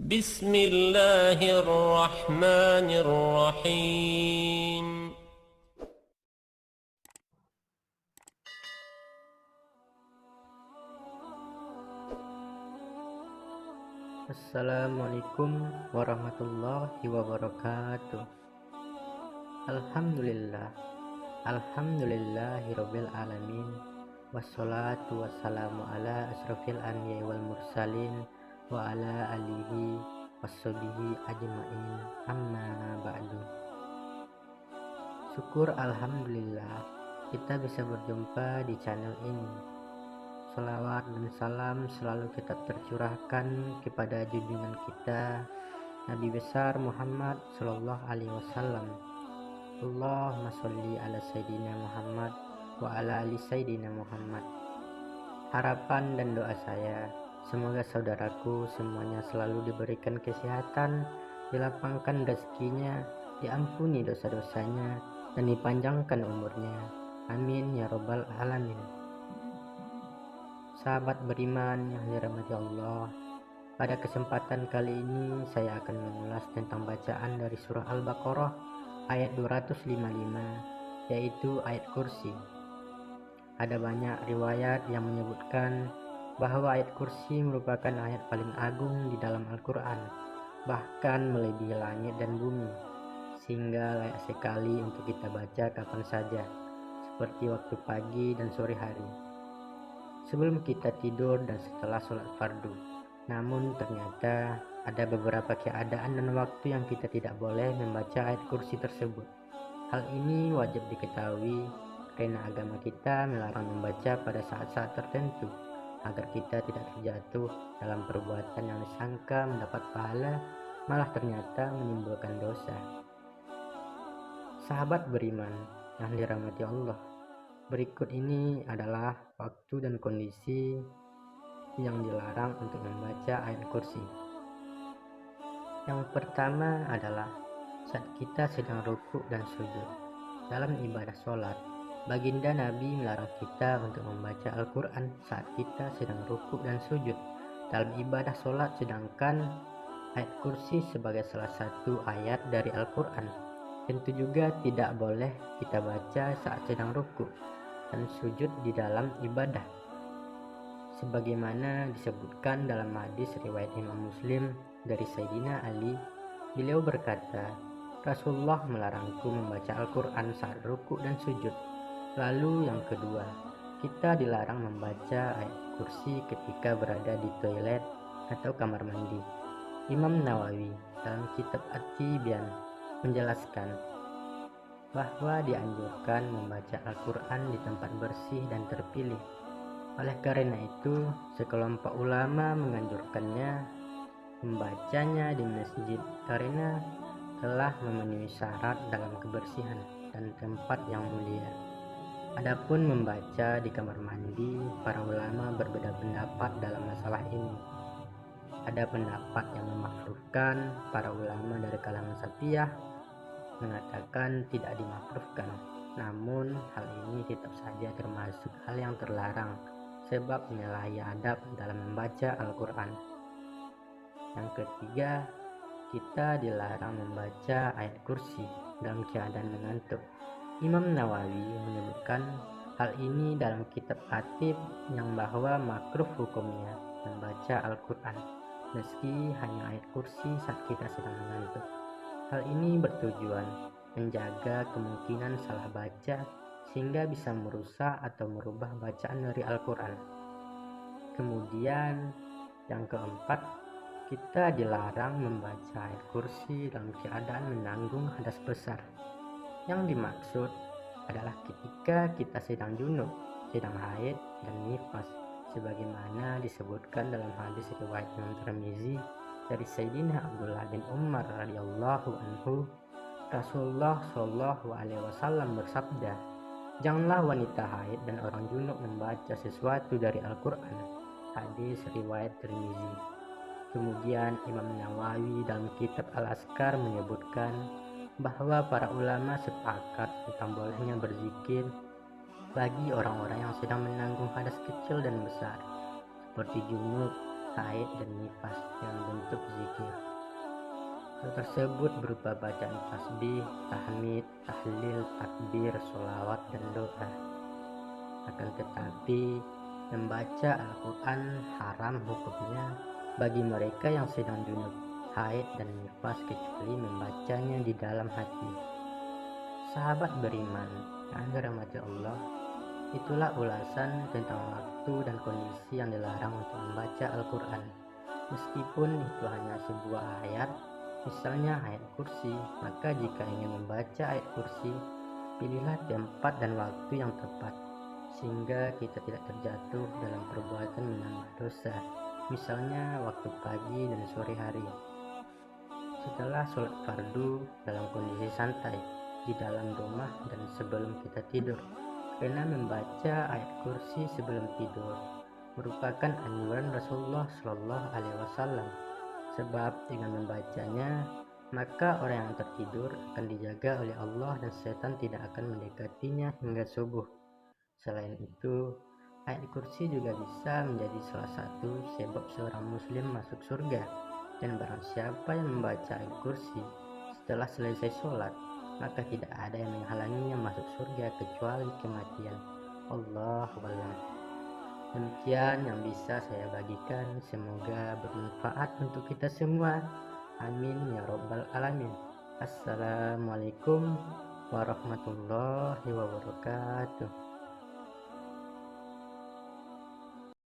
بسم الله الرحمن الرحيم. Assalamualaikum warahmatullahi wabarakatuh. Alhamdulillah, alhamdulillahirabbil alamin. Wassalatu wassalamu ala asrofil anbiya'i wal mursalin wa ala alihi washabihi ajmain. Amma ba'du. Syukur alhamdulillah kita bisa berjumpa di channel ini. Salawat dan salam selalu kita tercurahkan kepada junjungan kita Nabi besar Muhammad Sallallahu Alaihi Wasallam. Allahumma sholli ala Sayyidina Muhammad wa ala ali Sayyidina Muhammad. Harapan dan doa saya, semoga saudaraku semuanya selalu diberikan kesehatan, dilapangkan rezekinya, diampuni dosa-dosanya, dan dipanjangkan umurnya. Amin ya robbal alamin. Sahabat beriman yang dirahmati Allah, pada kesempatan kali ini saya akan mengulas tentang bacaan dari surah Al-Baqarah ayat 255, yaitu ayat kursi. Ada banyak riwayat yang menyebutkan bahwa ayat kursi merupakan ayat paling agung di dalam Al-Quran, bahkan melebihi langit dan bumi, sehingga layak sekali untuk kita baca kapan saja, seperti waktu pagi dan sore hari, sebelum kita tidur dan setelah sholat fardu. Namun ternyata ada beberapa keadaan dan waktu yang kita tidak boleh membaca ayat kursi tersebut. Hal ini wajib diketahui karena agama kita melarang membaca pada saat-saat tertentu agar kita tidak terjatuh dalam perbuatan yang disangka mendapat pahala, malah ternyata menimbulkan dosa. Sahabat beriman yang dirahmati Allah, berikut ini adalah waktu dan kondisi yang dilarang untuk membaca ayat kursi. Yang pertama adalah saat kita sedang rukuk dan sujud. Dalam ibadah sholat, baginda Nabi melarang kita untuk membaca Al-Quran saat kita sedang rukuk dan sujud dalam ibadah sholat, sedangkan ayat kursi sebagai salah satu ayat dari Al-Quran tentu juga tidak boleh kita baca saat sedang rukuk dan sujud di dalam ibadah, sebagaimana disebutkan dalam hadis riwayat Imam Muslim dari Sayyidina Ali. Beliau berkata, Rasulullah melarangku membaca Al-Quran saat rukuk dan sujud. Lalu yang kedua, kita dilarang membaca ayat kursi ketika berada di toilet atau kamar mandi. Imam Nawawi dalam kitab At-Tibyan menjelaskan bahwa dianjurkan membaca Al-Quran di tempat bersih dan terpilih. Oleh karena itu, sekelompok ulama menganjurkannya membacanya di masjid karena telah memenuhi syarat dalam kebersihan dan tempat yang mulia. Adapun membaca di kamar mandi, para ulama berbeda pendapat dalam masalah ini. Ada pendapat yang memakruhkan, para ulama dari kalangan Safiyah mengatakan tidak dimakruhkan. Namun hal ini tetap saja termasuk hal yang terlarang sebab menyalahi adab dalam membaca Al-Quran. Yang ketiga, kita dilarang membaca ayat kursi dalam keadaan mengantuk. Imam Nawawi menyebutkan hal ini dalam kitab Atib yang bahwa makruh hukumnya membaca Al-Quran meski hanya ayat kursi saat kita sedang mengantuk. Hal ini bertujuan menjaga kemungkinan salah baca sehingga bisa merusak atau merubah bacaan dari Al-Quran. Kemudian yang keempat, kita dilarang membaca ayat kursi dalam keadaan menanggung hadas besar. Yang dimaksud adalah ketika kita sedang junub, sedang haid dan nifas, sebagaimana disebutkan dalam hadis riwayat Imam Tirmizi dari Sayyidina Abdullah bin Umar radhiyallahu anhu. Rasulullah Shallallahu Alaihi Wasallam bersabda, janganlah wanita haid dan orang junub membaca sesuatu dari Al-Quran. Hadis riwayat Tirmizi. Kemudian Imam Nawawi dalam kitab Al-Azkar menyebutkan bahwa para ulama sepakat tentang bolehnya berzikir bagi orang-orang yang sedang menanggung hadas kecil dan besar seperti junub, haid dan nifas dengan bentuk zikir. Hal tersebut berupa bacaan tasbih, tahmid, tahlil, takbir, sholawat, dan doa. Akan tetapi, membaca Al-Quran haram hukumnya bagi mereka yang sedang junub, haid, dan nifas kecuali membacanya di dalam hati. Sahabat beriman yang dirahmati Allah, itulah ulasan tentang waktu dan kondisi yang dilarang untuk membaca Al-Quran. Meskipun itu hanya sebuah ayat, misalnya ayat kursi, maka jika ingin membaca ayat kursi, pilihlah tempat dan waktu yang tepat, sehingga kita tidak terjatuh dalam perbuatan menambah dosa, misalnya waktu pagi dan sore hari. Setelah sholat fardu dalam kondisi santai, di dalam rumah dan sebelum kita tidur, karena membaca ayat kursi sebelum tidur merupakan anjuran Rasulullah Shallallahu Alaihi Wasallam. Sebab dengan membacanya, maka orang yang tertidur akan dijaga oleh Allah dan setan tidak akan mendekatinya hingga subuh. Selain itu, ayat kursi juga bisa menjadi salah satu sebab seorang muslim masuk surga. Dan barang siapa yang membaca ayat kursi setelah selesai sholat, maka tidak ada yang menghalanginya masuk surga kecuali kematian. Allahu a'lam. Demikian yang bisa saya bagikan, semoga bermanfaat untuk kita semua. Amin ya robbal alamin. Assalamualaikum warahmatullahi wabarakatuh.